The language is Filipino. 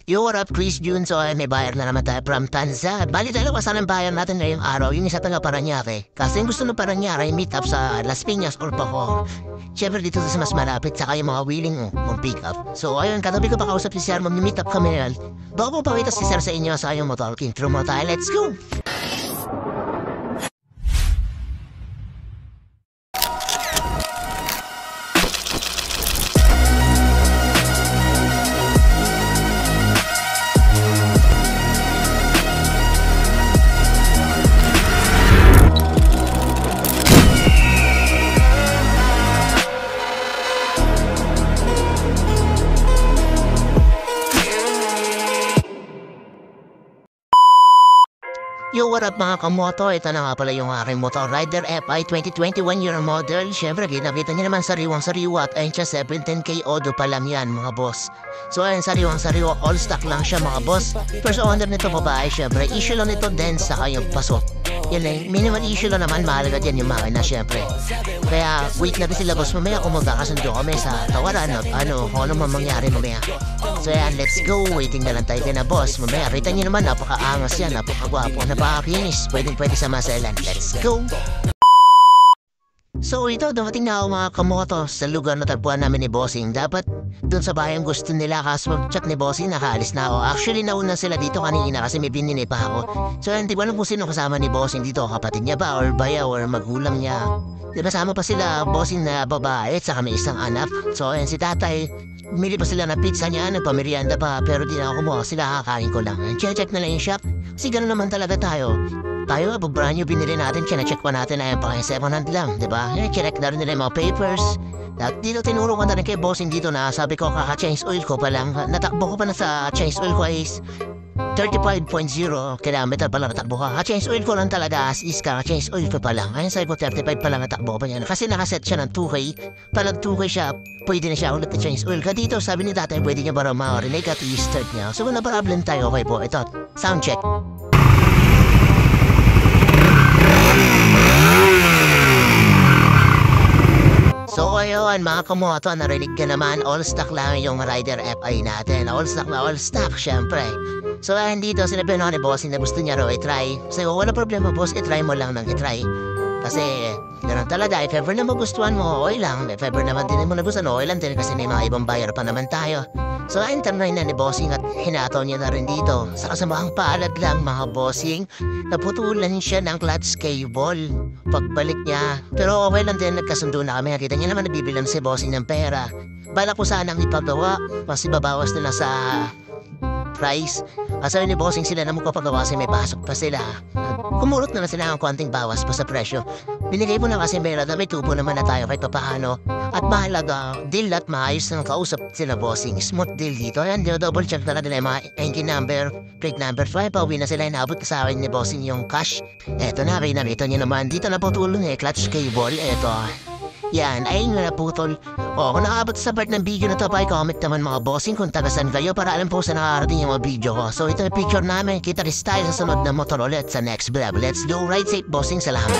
Yo, what up, Chris June? So, may bayar na naman tayo from Tanza. Bali, dalawa sana ang bayar natin ngayong araw. Yung isa taga Paranaque. Kasi yung gusto ng Paranaque, meet up sa Las Piñas or Bacoor. Siyempre dito sa mas malapit, saka yung mga willing mong pick up. So, ayun, katabi ko pa kausap si Sir, mag-meet up kami ngayon. Bago po pawita si Sir sa inyo sa yung motor. Intro mo tayo, let's go! Yo, what up mga kamoto? Ito na nga pala yung aking Motor Rider FI 2021 year model. Siyempre, nakita niyo naman sariwang-sariwa at ayun siya 17K Odo pa lang yan mga boss. So ayun, sariwang-sariwa, all stock lang siya mga boss. First owner nito babae, siyempre. Issue lang nito din sa kayong pasok. Yan lang, minimal issue lang naman, mahalaga dyan yung makina siyempre. Kaya wait natin sila boss mamaya kung magkakasundo kami sa tawaran at kung ano man mangyari mamaya. So yan, let's go. Waiting na lang tayo na boss. Mamaya, kita niyo naman, napaka-angas yan, napaka-gwapo, napaka-kinis. Pwede sa maselan. Let's go! So ito, dumating na ako mga kamoto sa lugar na tagpuan namin ni Bossing. Dapat dun sa bayang gusto nila kaso mag-chat ni Bossing, nakaalis na ako. Actually, nauna sila dito kanina kasi may binili pa ako. So hindi ko alam kung sino kasama ni Bossing dito, kapatid niya ba or baya or magulang niya. Diba sama pa sila, Bossing na babae at saka may isang anak. So ayan si tatay, bumili pa sila na pizza niya, nagpamerienda pa, pero di na ako kumuha sila, kakain ko lang. Check na lang yung shop, kasi gano'n naman talaga tayo. Tayo, brand new binili natin, check pa natin na yung pang 700 lang, diba? Check na rin nila yung mga papers. At dito tinuro ko na rin kay Bossing dito na sabi ko kaka-change oil ko pa lang. Natakbo ko pa na sa change oil ko is 35.0 kilometer pa lang natakbo ka. Change oil ko lang talaga as is kaka-change oil ko pa lang. Ayun sabi ko 35 pa lang natakbo pa niya. Kasi nakaset siya ng 2K. Palag 2K siya, pwede na siya ulit na change oil. Ka dito sabi ni tatay pwede niya ba raw ma-renake at i-start niya. So wala problem tayo, okay po. Ito, sound check. So ayun mga kamoto, narinig ka naman, all stock lang yung Rider FI natin. All stock na all stock, syempre. So dito sinabi ni Bossing na gusto niya raw i-try. So wala problema boss, i-try mo lang ng i-try. Kasi gano'n talaga, if ever na magustuhan mo, okay lang. If ever naman din mo nagustuhan, okay lang din kasi may mga ibang buyer pa naman tayo. So internay na ni Bossing at hinato niya na rin dito. Sa kasamahang palad lang mga Bossing, naputulan siya ng clutch cable pagbalik niya. Pero okay lang din, nagkasundo na kami. Nakita niya naman nabibilang si Bossing ng pera. Bala ko sanang ipagawa, kasi babawas nila sa price. Sabi ni Bossing sila na magpapagawa kasi may pasok pa sila. Kumulot na sila ng konting bawas pa sa presyo. Binigay mo na kasi may tubo naman na tayo kahit papaano. At mahalaga, deal at maayos ng kausap sila Bossing. Smooth deal dito. Ayan, double check na nila yung mga engine number, plate number 5. Pauwi na sila, inabot sa akin ni Bossing yung cash. Eto na, kinamito niyo naman. Dito na po tulong clutch cable. Eto. Yan, ayun na naputol. Kung nakabot sa part ng video na to, comment naman mga Bossing kung tagasan kayo para alam po sa nakarating yung mga video ko. So ito yung picture namin. Kita rin tayo sa sunod na motor ulit sa next vlog. Let's go, ride safe Bossing. Salamat.